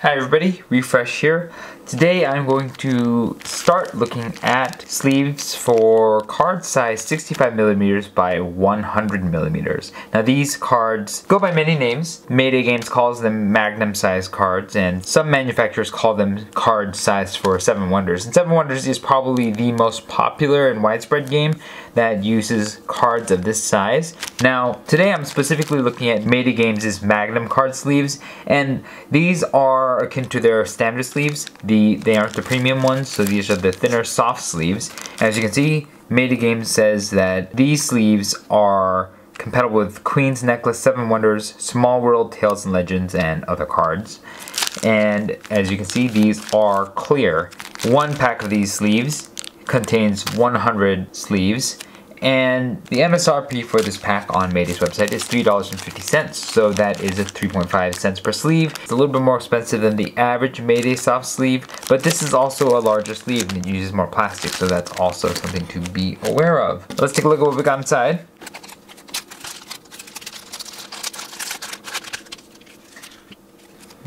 Hi everybody, Refresh here. Today I'm going to start looking at sleeves for card size 65mm by 100mm. Now these cards go by many names. Mayday Games calls them Magnum size cards, and some manufacturers call them card size for 7 Wonders. And 7 Wonders is probably the most popular and widespread game that uses cards of this size. Now today I'm specifically looking at Mayday Games' Magnum card sleeves, and these are akin to their standard sleeves. They aren't the premium ones, so these are the thinner soft sleeves. As you can see, Mayday Games says that these sleeves are compatible with Queen's Necklace, 7 Wonders, Small World, Tales and Legends, and other cards. And as you can see, these are clear. One pack of these sleeves contains 100 sleeves, and the MSRP for this pack on Mayday's website is $3.50, so that is 3.5 cents per sleeve. It's a little bit more expensive than the average Mayday soft sleeve, but this is also a larger sleeve and it uses more plastic, so that's also something to be aware of. Let's take a look at what we got inside.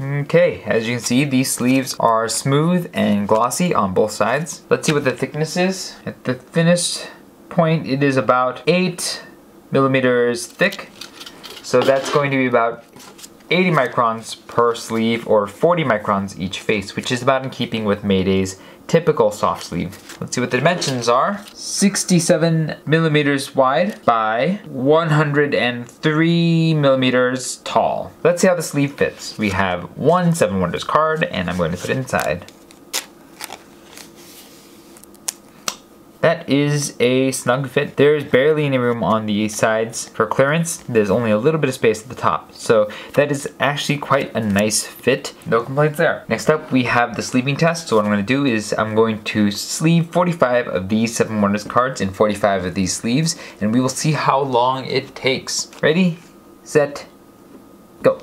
Okay, as you can see, these sleeves are smooth and glossy on both sides. Let's see what the thickness is. At the thinnest point, it is about 8mm thick, so that's going to be about 80 microns per sleeve, or 40 microns each face, which is about in keeping with Mayday's typical soft sleeve. Let's see what the dimensions are. 67mm wide by 103mm tall. Let's see how the sleeve fits. We have one 7 Wonders card, and I'm going to put it inside. That is a snug fit. There's barely any room on the sides for clearance. There's only a little bit of space at the top. So that is actually quite a nice fit. No complaints there. Next up, we have the sleeving test. So what I'm going to do is I'm going to sleeve 45 of these 7 Wonders cards in 45 of these sleeves, and we will see how long it takes. Ready, set, go.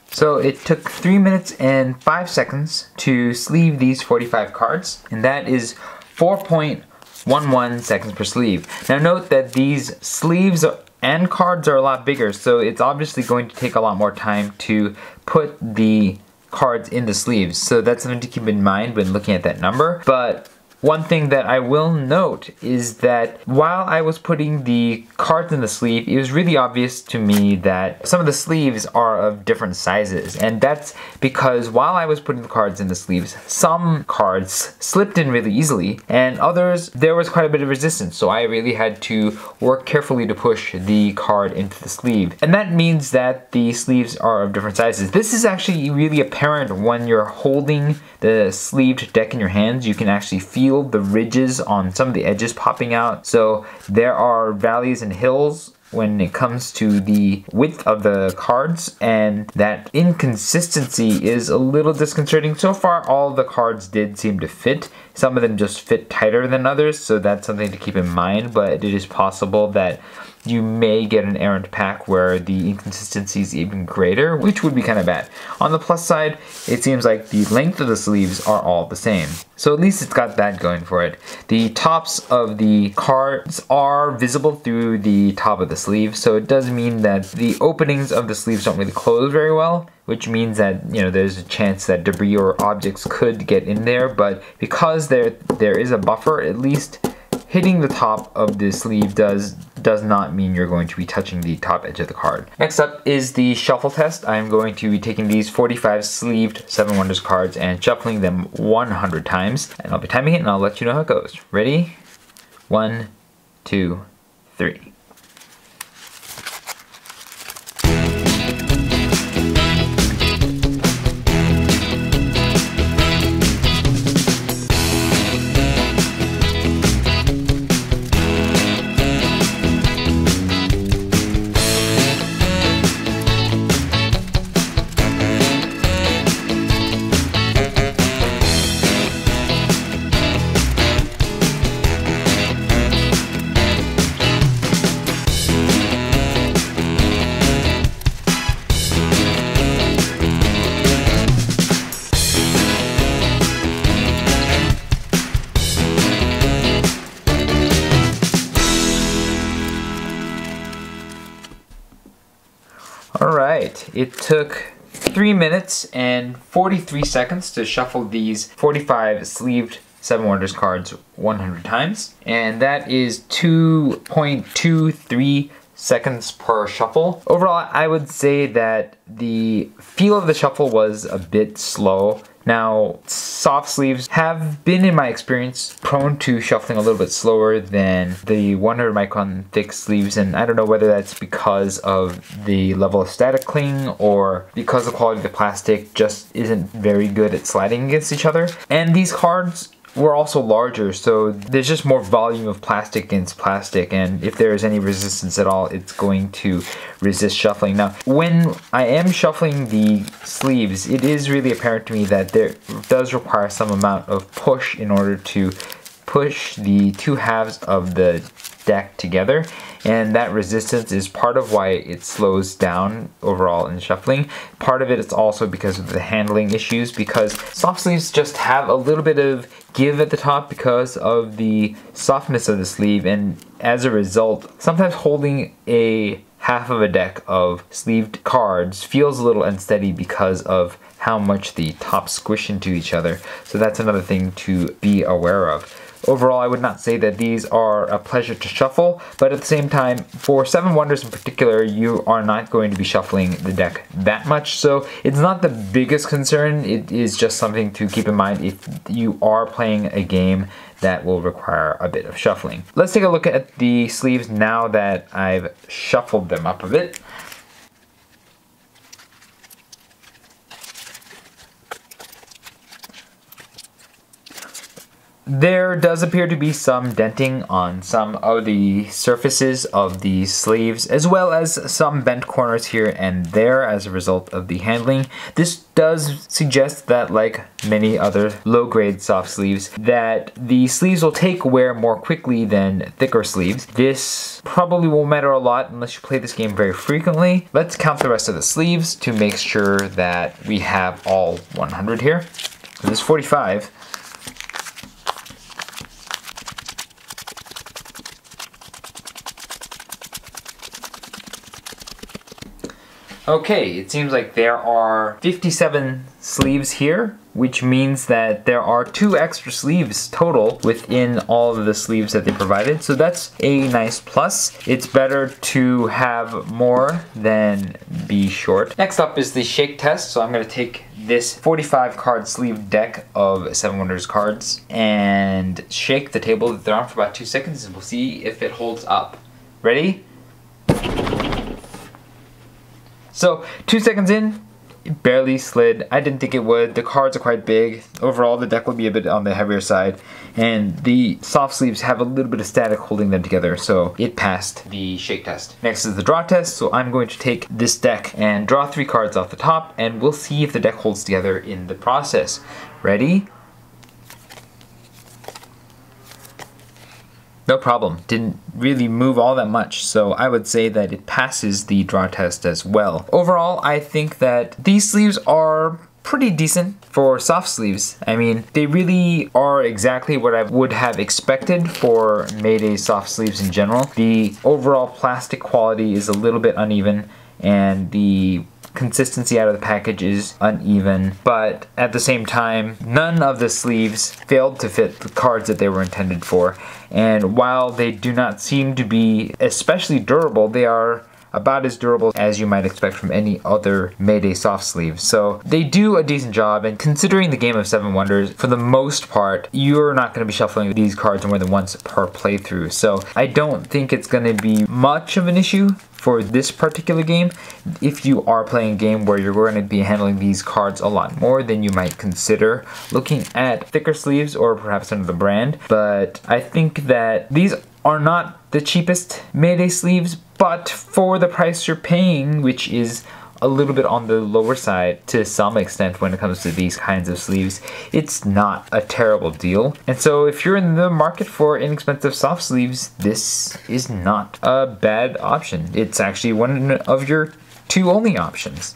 So it took 3 minutes and 5 seconds to sleeve these 45 cards, and that is 4.11 seconds per sleeve. Now note that these sleeves and cards are a lot bigger, so it's obviously going to take a lot more time to put the cards in the sleeves. So that's something to keep in mind when looking at that number. But one thing that I will note is that while I was putting the cards in the sleeve, it was really obvious to me that some of the sleeves are of different sizes. And that's because while I was putting the cards in the sleeves, some cards slipped in really easily, and others, there was quite a bit of resistance. So I really had to work carefully to push the card into the sleeve. And that means that the sleeves are of different sizes. This is actually really apparent when you're holding the sleeved deck in your hands. You can actually feel the ridges on some of the edges popping out. So there are valleys and hills when it comes to the width of the cards, and that inconsistency is a little disconcerting. So far, all the cards did seem to fit. Some of them just fit tighter than others, so that's something to keep in mind, but it is possible that you may get an errant pack where the inconsistency is even greater, which would be kind of bad. On the plus side, it seems like the length of the sleeves are all the same. So at least it's got that going for it. The tops of the cards are visible through the top of the sleeve, so it does mean that the openings of the sleeves don't really close very well, which means that, you know, there's a chance that debris or objects could get in there, but because there is a buffer, at least hitting the top of the sleeve does not mean you're going to be touching the top edge of the card. Next up is the shuffle test. I'm going to be taking these 45 sleeved 7 Wonders cards and shuffling them 100 times, and I'll be timing it and I'll let you know how it goes. Ready? 1, 2, 3. it took 3 minutes and 43 seconds to shuffle these 45 sleeved 7 Wonders cards 100 times. And that is 2.23 seconds per shuffle. Overall, I would say that the feel of the shuffle was a bit slow. Now, soft sleeves have been, in my experience, prone to shuffling a little bit slower than the 100 micron thick sleeves, and I don't know whether that's because of the level of static cling or because the quality of the plastic just isn't very good at sliding against each other. And these cards were also larger, so there's just more volume of plastic against plastic, and if there is any resistance at all, it's going to resist shuffling. Now, when I am shuffling the sleeves, it is really apparent to me that there does require some amount of push in order to push the two halves of the deck together, and that resistance is part of why it slows down overall in shuffling. Part of it is also because of the handling issues, because soft sleeves just have a little bit of give at the top because of the softness of the sleeve, and as a result, sometimes holding a half of a deck of sleeved cards feels a little unsteady because of how much the tops squish into each other. So that's another thing to be aware of. Overall, I would not say that these are a pleasure to shuffle, but at the same time, for 7 Wonders in particular, you are not going to be shuffling the deck that much, so it's not the biggest concern. It is just something to keep in mind if you are playing a game that will require a bit of shuffling. Let's take a look at the sleeves now that I've shuffled them up a bit. There does appear to be some denting on some of the surfaces of the sleeves, as well as some bent corners here and there as a result of the handling. This does suggest that, like many other low-grade soft sleeves, that the sleeves will take wear more quickly than thicker sleeves. This probably won't matter a lot unless you play this game very frequently. Let's count the rest of the sleeves to make sure that we have all 100 here. So this is 45. Okay, it seems like there are 57 sleeves here, which means that there are 2 extra sleeves total within all of the sleeves that they provided, so that's a nice plus. It's better to have more than be short. Next up is the shake test, so I'm going to take this 45 card sleeve deck of 7 Wonders cards and shake the table that they're on for about 2 seconds, and we'll see if it holds up. Ready? So 2 seconds in, it barely slid. I didn't think it would. The cards are quite big. Overall, the deck will be a bit on the heavier side, and the soft sleeves have a little bit of static holding them together, so it passed the shake test. Next is the draw test, so I'm going to take this deck and draw 3 cards off the top, and we'll see if the deck holds together in the process. Ready? No problem. Didn't really move all that much, so I would say that it passes the draw test as well. Overall, I think that these sleeves are pretty decent for soft sleeves. I mean, they really are exactly what I would have expected for Mayday soft sleeves in general. The overall plastic quality is a little bit uneven, and the consistency out of the package is uneven, but at the same time, none of the sleeves failed to fit the cards that they were intended for. And while they do not seem to be especially durable, they are about as durable as you might expect from any other Mayday soft sleeve. So they do a decent job, and considering the game of 7 Wonders, for the most part, you're not going to be shuffling these cards more than once per playthrough. So I don't think it's going to be much of an issue for this particular game. If you are playing a game where you're going to be handling these cards a lot more, then you might consider looking at thicker sleeves or perhaps another brand. But I think that these are not the cheapest Mayday sleeves, but for the price you're paying, which is a little bit on the lower side to some extent when it comes to these kinds of sleeves, it's not a terrible deal. And so if you're in the market for inexpensive soft sleeves, this is not a bad option. It's actually one of your 2 only options.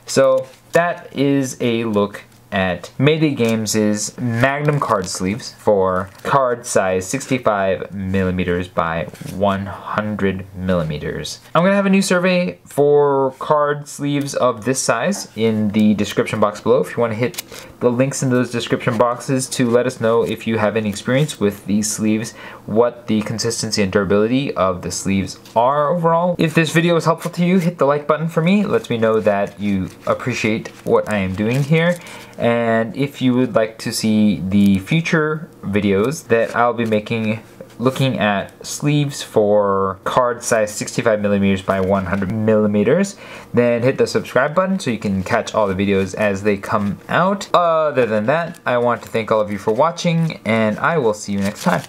So that is a look at Mayday Games' Magnum card sleeves for card size 65mm by 100mm. I'm gonna have a new survey for card sleeves of this size in the description box below. If you want to hit the links in those description boxes to let us know if you have any experience with these sleeves, what the consistency and durability of the sleeves are overall. If this video was helpful to you, hit the like button for me. It lets me know that you appreciate what I am doing here. And if you would like to see the future videos that I'll be making looking at sleeves for card size 65mm by 100mm, then hit the subscribe button so you can catch all the videos as they come out. Other than that, I want to thank all of you for watching, and I will see you next time.